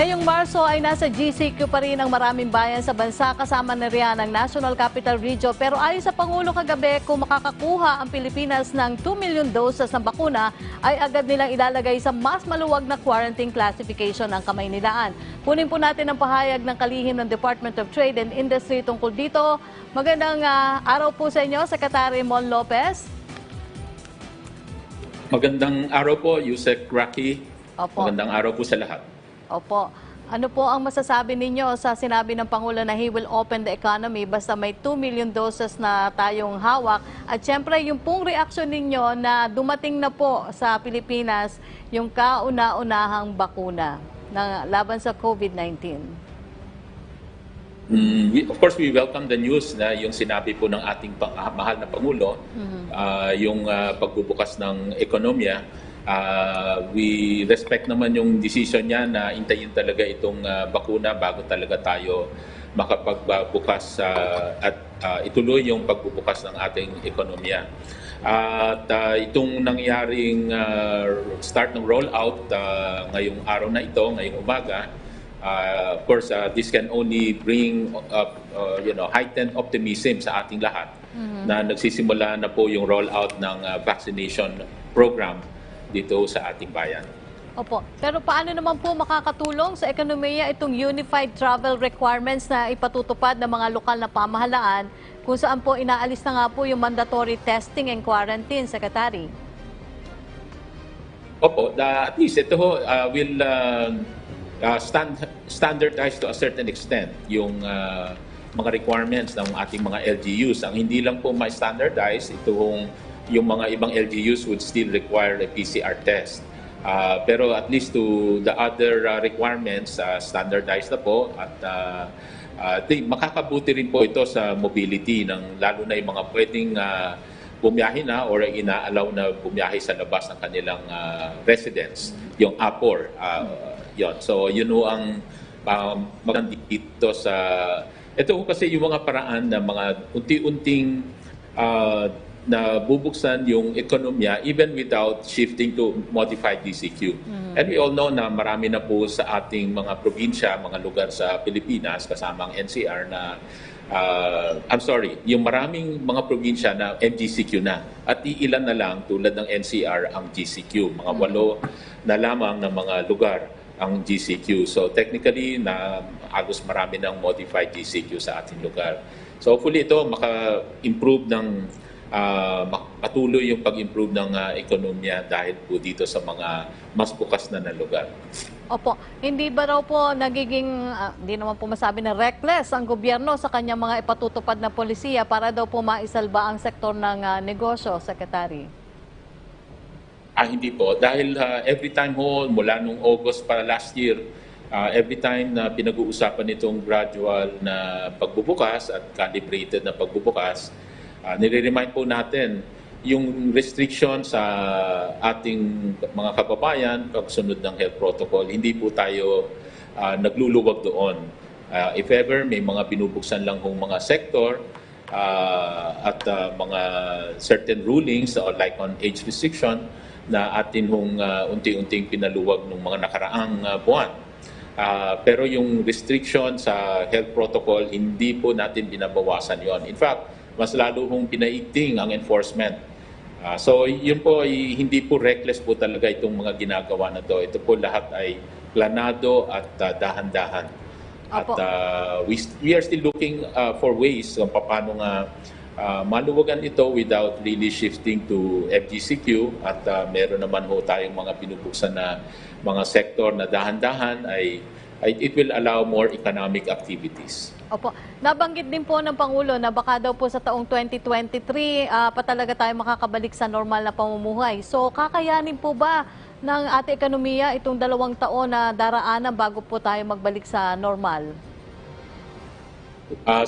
Ngayong Marso ay nasa GCQ pa rin ang maraming bayan sa bansa kasama na riyan ang National Capital Region. Pero ayon sa Pangulo kagabi, kung makakakuha ang Pilipinas ng 2 million doses ng bakuna, ay agad nilang ilalagay sa mas maluwag na quarantine classification ang Kamaynilaan. Kunin po natin ang pahayag ng kalihim ng Department of Trade and Industry tungkol dito. Magandang araw po sa inyo, Secretary Mon Lopez. Magandang araw po, Yusek Rocky. Opo. Magandang araw po sa lahat. Opo. Ano po ang masasabi ninyo sa sinabi ng Pangulo na he will open the economy basta may 2 million doses na tayong hawak? At syempre, yung pong reaksyon ninyo na dumating na po sa Pilipinas yung kauna-unahang bakuna na laban sa COVID-19. Of course, we welcome the news na yung sinabi po ng ating mahal na Pangulo, yung pagbubukas ng ekonomiya. We respect naman yung decision niya na intayin talaga itong bakuna bago talaga tayo makapagbukas at ituloy yung pagbubukas ng ating ekonomiya. At itong nangyaring start ng rollout ngayong araw na ito, ngayong umaga, of course, this can only bring heightened optimism sa ating lahat na nagsisimula na po yung rollout ng vaccination program dito sa ating bayan. Opo. Pero paano naman po makakatulong sa ekonomiya itong unified travel requirements na ipatutupad ng mga lokal na pamahalaan kung saan po inaalis na nga po yung mandatory testing and quarantine, Secretary? Opo, at least ito will standardize to a certain extent yung mga requirements ng ating mga LGUs. Ang hindi lang po ma-standardize, yung mga ibang LGUs would still require a PCR test. Pero at least to the other requirements, standardized na po at makakabuti rin po ito sa mobility ng lalo na yung mga pwedeng bumiyahe na or inaalaw na bumiyahe sa labas ng kanilang residence, yung APOR. Yon. So yun ho ang maganda dito sa ito kasi yung mga paraan na mga unti-unting na bubuksan yung ekonomiya even without shifting to modified DCQ. And we all know na marami na po sa ating mga probinsya, mga lugar sa Pilipinas kasama ang NCR na yung maraming mga probinsya na MGCQ na at iilan na lang tulad ng NCR ang GCQ. Mga 8 na lamang ng mga lugar ang GCQ. So technically na halos marami ng modified GCQ sa ating lugar. So hopefully ito maka-improve ng patuloy yung pag-improve ng ekonomiya dahil po dito sa mga mas bukas na lugar. Opo, hindi ba raw po nagiging, hindi naman po masabi na reckless ang gobyerno sa kanyang mga ipatutupad na polisiya para daw po maisalba ang sektor ng negosyo, Secretary? Hindi po. Dahil every time mula nung August para last year, every time na pinag-uusapan itong gradual na pagbubukas at calibrated na pagbubukas, nire-remind po natin yung restriction sa ating mga kababayan pagsunod ng health protocol. Hindi po tayo nagluluwag doon. If ever may mga binubuksan lang hong mga sector at mga certain rulings like on age restriction na atin hong unti-unting pinaluwag ng mga nakaraang buwan. Pero yung restriction sa health protocol, hindi po natin binabawasan yon. In fact, mas lalo hong pinaigting ang enforcement. So yun po, hindi po reckless po talaga itong mga ginagawa na to. Ito po lahat ay planado at dahan-dahan. At we are still looking for ways kung paano nga maluwagan ito without really shifting to FGCQ. At meron naman ho tayong mga binubuksan na mga sektor na dahan-dahan it will allow more economic activities. Opo. Nabanggit din po ng Pangulo na baka daw po sa taong 2023 pa talaga tayo makakabalik sa normal na pamumuhay. So kakayanin po ba ng ating ekonomiya itong 2 taon na daraanan bago po tayo magbalik sa normal?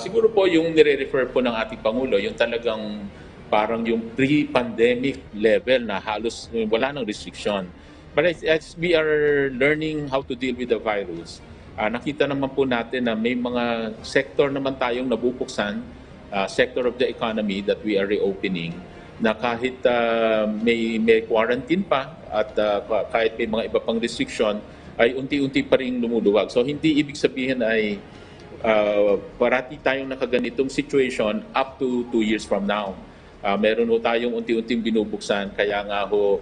Siguro po yung nire-refer po ng ating Pangulo, yung talagang parang yung pre-pandemic level na halos wala ng restriction. But as we are learning how to deal with the virus, nakita naman po natin na may mga sector naman tayong nabubuksan, sector of the economy that we are reopening, na kahit may quarantine pa at kahit may mga iba pang restriction, ay unti-unti pa rin lumuluwag. So hindi ibig sabihin ay parati tayong nakaganitong situation up to 2 years from now. Meron ho tayong unti-unting binubuksan, kaya nga ho,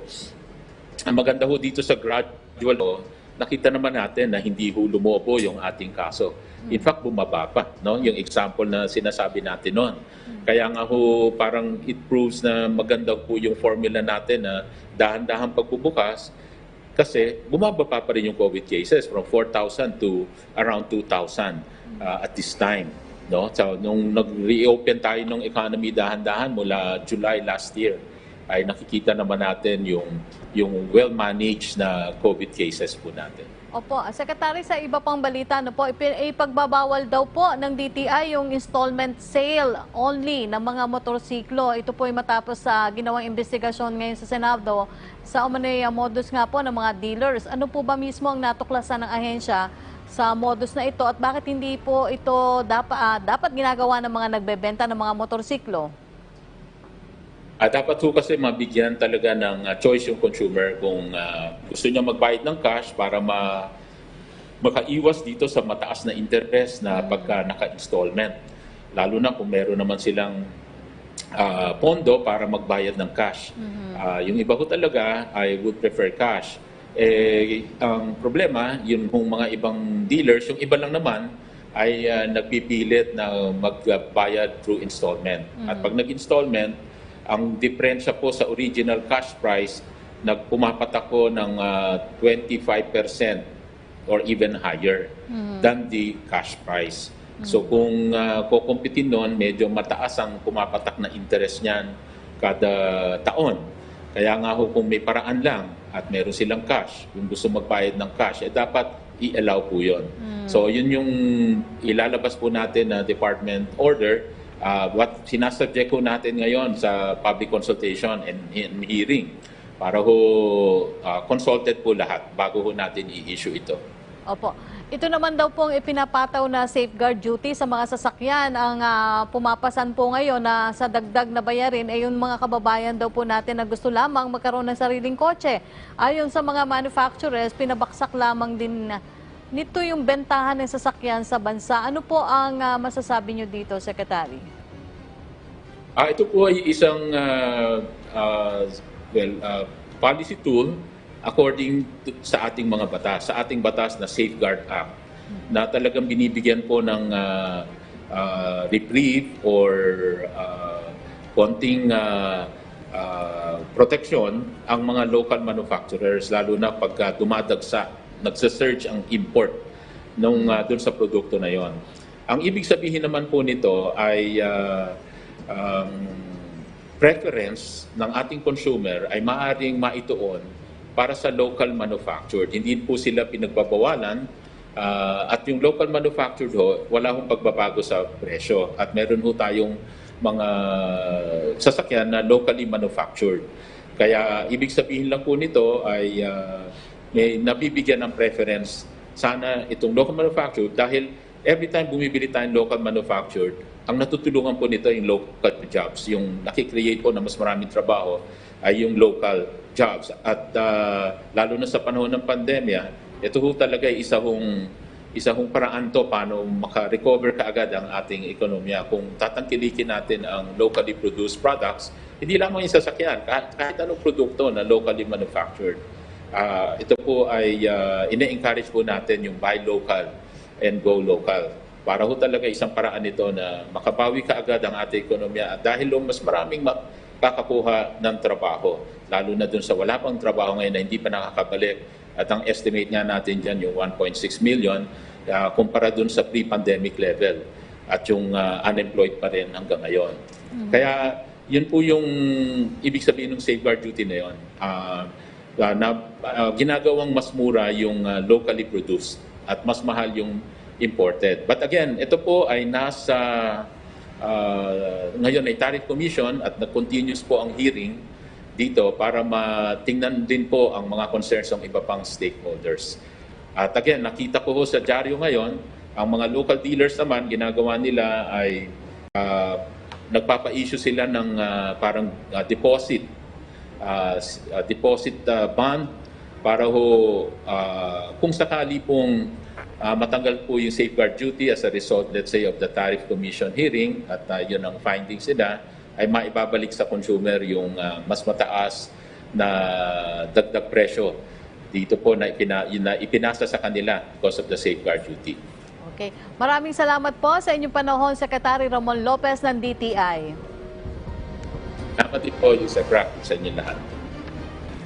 ang maganda ho dito sa gradual ho, nakita naman natin na hindi ho lumobo yung ating kaso. In fact, bumaba pa, no? Yung example na sinasabi natin noon. Kaya nga ho, parang it proves na maganda po yung formula natin na dahan-dahan pagbubukas kasi bumababa pa rin yung COVID cases from 4,000 to around 2,000 at this time. No? So, nung nag-reopen tayo ng economy dahan-dahan mula July last year, ay nakikita naman natin yung well-managed na COVID cases po natin. Opo, Secretary, sa iba pang balita, po, ipagbabawal daw po ng DTI yung installment sale only ng mga motorsiklo. Ito po ay matapos sa ginawang investigasyon ngayon sa Senado sa umano'y modus nga po ng mga dealers. Ano po ba mismo ang natuklasan ng ahensya sa modus na ito at bakit hindi po ito dapat ginagawa ng mga nagbebenta ng mga motorsiklo? Dapat ho kasi mabigyan talaga ng choice yung consumer kung gusto niya magbayad ng cash para makaiwas dito sa mataas na interest na pagka naka-installment. Lalo na kung meron naman silang pondo para magbayad ng cash. Yung iba ko talaga, I would prefer cash. Ang problema, yung mga ibang dealers, yung iba lang naman, ay nagpipilit na magbayad through installment. At pag nag-installment, ang diferensya po sa original cash price, nagpumapatak ko ng 25% or even higher than the cash price. So kung kukumpitin nun, medyo mataas ang pumapatak na interest niyan kada taon. Kaya nga ho, kung may paraan lang at meron silang cash, kung gusto magbayad ng cash, dapat i-allow po yun. So yun yung ilalabas po natin na department order. What sinasubject ko natin ngayon sa public consultation and hearing para ho consulted po lahat bago ho natin i-issue ito. Opo. Ito naman daw pong ipinapataw na safeguard duty sa mga sasakyan ang pumapasan po ngayon na sa dagdag na bayarin ay yung mga kababayan daw po natin na gusto lamang magkaroon ng sariling kotse. Ayon sa mga manufacturers, pinabaksak lamang din nito yung bentahan ng sasakyan sa bansa. Ano po ang masasabi nyo dito, Secretary? Ito po ay isang policy tool according sa ating mga batas, sa ating batas na Safeguard Act, na talagang binibigyan po ng reprieve or konting protection ang mga local manufacturers, lalo na pagka dumadagsa, nagsa-surge ang import doon sa produkto na yon. Ang ibig sabihin naman po nito ay preference ng ating consumer ay maaaring maituon para sa local manufactured. Hindi po sila pinagbabawalan at yung local manufactured ho, wala hong pagbabago sa presyo at meron ho tayong mga sasakyan na locally manufactured. Kaya ibig sabihin lang po nito ay may nabibigyan ng preference sana itong local manufactured dahil every time bumibili tayong local manufactured, ang natutulungan po nito yung local jobs. Yung nakikreate po na mas maraming trabaho ay yung local jobs. At lalo na sa panahon ng pandemya, ito ho talaga ay isa hong paraan to paano maka-recover kaagad ang ating ekonomiya. Kung tatangkilikin natin ang locally produced products, hindi lamang yung sasakyan, kahit anong produkto na locally manufactured. Ito po ay ina-encourage po natin yung buy local and go local. Para ho talaga isang paraan ito na makabawi kaagad ang ating ekonomiya dahil mas maraming kakakuha ng trabaho. Lalo na dun sa wala pang trabaho ngayon na hindi pa nakakabalik. At ang estimate nga natin dyan yung 1.6 million kumpara dun sa pre-pandemic level. At yung unemployed pa rin hanggang ngayon. Kaya yun po yung ibig sabihin ng safeguard duty na yun. Ginagawang mas mura yung locally produced at mas mahal yung imported. But again, ito po ay nasa ngayon ay Tariff Commission at nag-continuous po ang hearing dito para matingnan din po ang mga concerns ng iba pang stakeholders. At again, nakita ko sa dyaryo ngayon, ang mga local dealers naman, ginagawa nila ay nagpapa-issue sila ng parang deposit bond para kung sakali pong matanggal po yung safeguard duty as a result, let's say, of the Tariff Commission hearing at yun ang findings nila, ay maibabalik sa consumer yung mas mataas na dagdag presyo dito po na ipinasa sa kanila because of the safeguard duty. Okay. Maraming salamat po sa inyong panahon, Secretary Ramon Lopez ng DTI. Salamat din po, Yusef Rock, sa inyo lahat.